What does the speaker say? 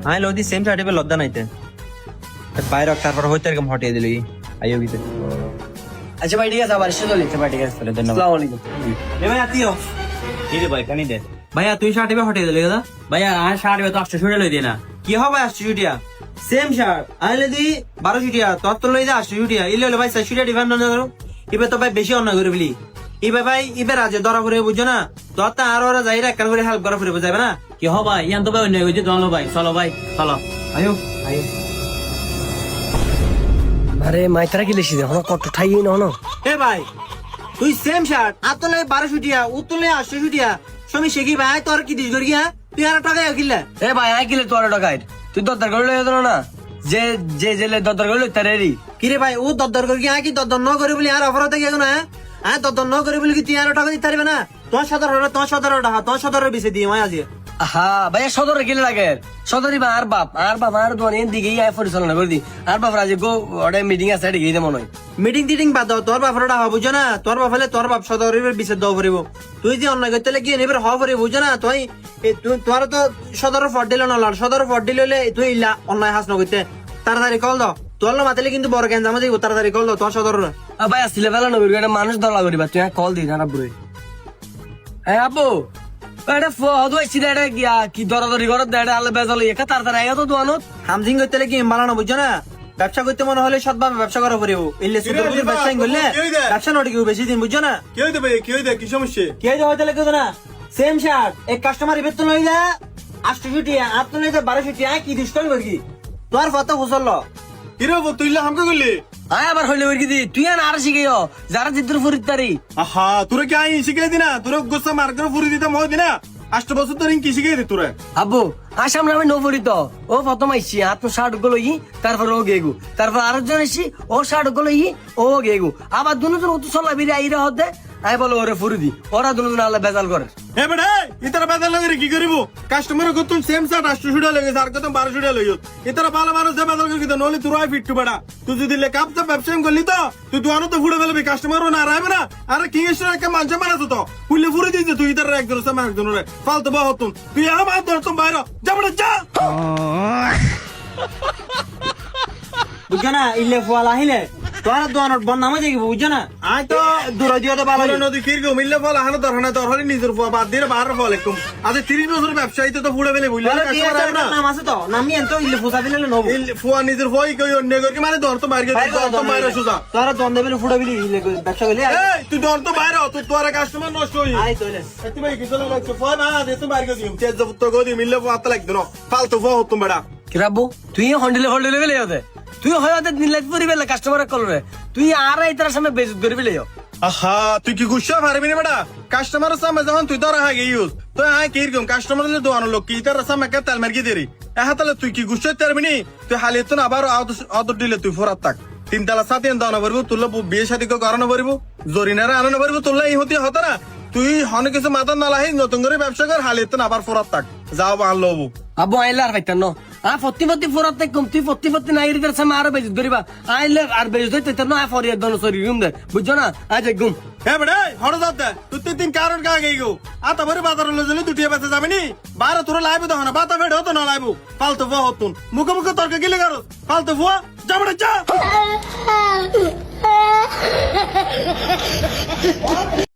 হ্যাঁ Lodi same certificate লদ্দা নাইতে বাইরে তারপর হইতে এরকম হটিয়ে দিলি আইও গিতে। আচ্ছা ভাই ঠিক আছে, আবার এসে চলে ভাই, ঠিক আছে তাহলে, ধন্যবাদ। আসসালামু আলাইকুম। এ ভাই আতিও কি রে ভাই কানি দে ভাইয়া তুই সার্টিফিকেট হটিয়ে দিলি দাদা। ভাইয়া আর 60 তো 800 লই দে না কি হবে 800 ছুটিয়া সেম শার্ট আইলে দি 12 ছুটিয়া তোর তো লই যা 800 ছুটিয়া ইলে হলো ভাই 600 ছুটিয়া ডিফারেন্ট না করো ইবে তো ভাই বেশি অন্যায় করে বলি ইবে ভাই ইবে রাজে ধরা পড়ে বুঝছো না তোর তো আর ওরা যাই একখান করে হেল্প করা পড়ে যাবে না কি হবে ভাই ইয়ান তো ভাই অন্য কইছে চলো ভাই, চলো ভাই চলো। আয়ো আয়ো আরে মাইতারা কি লিখছি দেখো কত ঠাই না হনো। এ ভাই তুই সেম শার্ট আতলে 12 ছুটিয়া উতলে 800 ছুটিয়া সমী শেখি ভাই তোর কি দিস গড়িয়া তুই আর টাকা কিল্লা এ ভাই আই কিলে তোর টাকায় তুই দরদার করে লই না, যে যে জেলে দরদার করে লই তারেরি। কিরে ভাই ও দরদর করে কি কি দরদর ন করে বলি আর অফার থেকে এখন হ্যাঁ দরদর ন করে বলি কি তুই আর টাকা দিতে পারবে না তোমার 17 টাকা তোমার 17 বেশি দিয়ে মাই আজকে। হ্যাঁ ভাইয়া সদরে কিলে লাগে সদরি বা আর বাপ আর দোয়ানের দিকে আই পরিচালনা করে দি আর বাপ রাজে গো ওটা মিটিং আছে এটা গিয়ে মনে হয়। মিটিং টিটিং বাদ দাও তোর বাপরা টাকা বুঝছো না তোর বাপ হলে তোর বাপ সদরের বিছে দাও পড়িব তুই যে অন্যায় করতে গিয়ে নেবার হওয়া পড়ে বুঝছো না তুই তোর তো সদরের ফট দিল না সদরের ফট দিলে তুই ইল্লা অন্যায় হাস নগিতে তাড়াতাড়ি কল দাও তোর মাথালে কিন্তু বড় জ্ঞান জামা দিব তাড়াতাড়ি কল দাও তোমার সদর ভাই আসলে বেলা নবীর একটা মানুষ দলা করিবা তুই কল দি জানা বুড়ি। হ্যাঁ আব্বু এটা ফদ হইছি এটা গিয়া কি দরাদরি করে দেড় আলে বেজাল একা তাড়াতাড়ি আইও তো দোয়ানত হামজিং করতে গিয়ে মালানো বুঝছো না ব্যবসা করতে মনে হলে সৎভাবে ব্যবসা করা পড়িব ইল্লে সুদূর ব্যবসা করলে ব্যবসা নটি কেউ বেশি দিন বুঝছো না কি হইতে ভাই কি হইতে কি সমস্যা কি হইতে লেগে না সেম শার্ট এক কাস্টমার বেতন লইলা 800 ছুটিয়া আপনি লইতে 12 ছুটিয়া কি দিস করবে কি তোর ফটো ফুসল কি রে তুই হামকে করলি আয় আবার হইলে ওই কি তুই আর শিখাইও যারা জিদ্দুর ফুরিত তারি। আহা তোরা কি আই শিখাই দিনা তোরা গোসা মার করে ফুরি দিতে মই দিনা 8 বছর ধরে কি শিখাই দি তোরা আব্বু আর সামনে আমি নফরিত ও প্রথম আইসি আপনার শার্ট গুলো তারপর ও গেগু তারপর আরেকজন আইসি ও শার্ট গুলো ও গেগু আবার দুজন ও তো চলা বেরিয়ে আইরা হতে আই বলো ওরে ফুরি দি ওরা দুজন আল্লাহ বেজাল করে। এ বেটা ইতারা বেজাল লাগে কি করিব কাস্টমার কত সেম শার্ট 800 টাকা লাগে আর কত 1200 টাকা লইও ইতারা ভালো মানুষ যে বেজাল করে নলি তোরা ফিট টু বেটা তুই যদি লে কাপ তো ব্যবসা করলি তো তুই দোয়ানো তো ফুড়ে ফেলবি কাস্টমারও না রাইবে না আর কি এসে একটা মানছে মারাতো তো ফুলে ফুরে দিতে তুই ইতারা একজন সামনে একজন রে ফালতু বহুত তুই আমার তোর তো বাইরে যা বেটা যা বুঝছো না ইল্লে ফুয়াল আহিলে তোর দোয়ানোর বন্যা মজা কি বুঝছো না আই তো দূর দিয়ে তো ভালো নদী কিরকম মিললে ফল আহানো দরকার না দরকার নিজের বাদ দিয়ে বাহার ফল একদম আচ্ছা 30 বছর ব্যবসায়ীতে তো ফুড়ে ফেলে বুঝলে নাম আছে তো নামি এত ইল্লে ফুসা দিলে নব ফুয়া নিজের ফই কই অন্য কি মানে দর তো বাইরে দর তো বাইরে সুজা তোরা দন দেবে ফুড়ে বিলি ইল্লে ব্যবসা করলে এই তুই দর তো বাইরে তুই তোর কাস্টমার নষ্ট হই আই তোলে এতি ভাই কিছু লাগছে ফোন না দে তো বাইরে দিম তেজ জবত গদি মিললে ফুয়া আত লাগবে না ফালতু ফুয়া হতুম বড়া কিরাবু তুই হন্ডিলে বেলে হতে তুই হয়তো নিলাত পরিবেলে কাস্টমার কলরে তুই আর এইটার সামনে বেজত করি বেলে আহা তুই কি গুসা পারবি না বেটা কাস্টমার সামনে যখন তুই ধরা হাগে ইউজ তো আয় কি রকম কাস্টমার দোয়ানো লোক কি তার সামনে কে তেল মার্কি দেরি তাহলে তুই কি গুসা পারবি নি তুই হালি তো আবার অদর দিলে তুই ফরাত থাক 3 তালা 7 দানো পারবো তুই বিয়ে শাদী করানো পারবো জরিনারে আনানো পারবো তুই এই হতে হতো না তুই অনেক কিছু মাথা নালাহি নতুন করে ব্যবসা কর হালি তো আবার ফরাত থাক যাও ভালো লবু আব্বু আইলে আর পাইতাম না ফতি ফোরাতে কম তুই ফতি নাই এর সামনে আরো বেজত করিবা আইলে আর বেজত হইতে না ফরিয়াদ দন সরি রুম দে বুঝছো না আজ গুম হে বেড়ে হড় যাতে তুই 3 কারণ কা গই গো আতা ভরে বাজার লই জলে দুটিয়া বেচে যাবে নি বারে তোর লাইব তো না বাতা বেড়ে হতো না লাইব ফালতু ফো হতুন মুখ মুখ তর্ক গিলে করো ফালতু ফো যা বেড়ে যা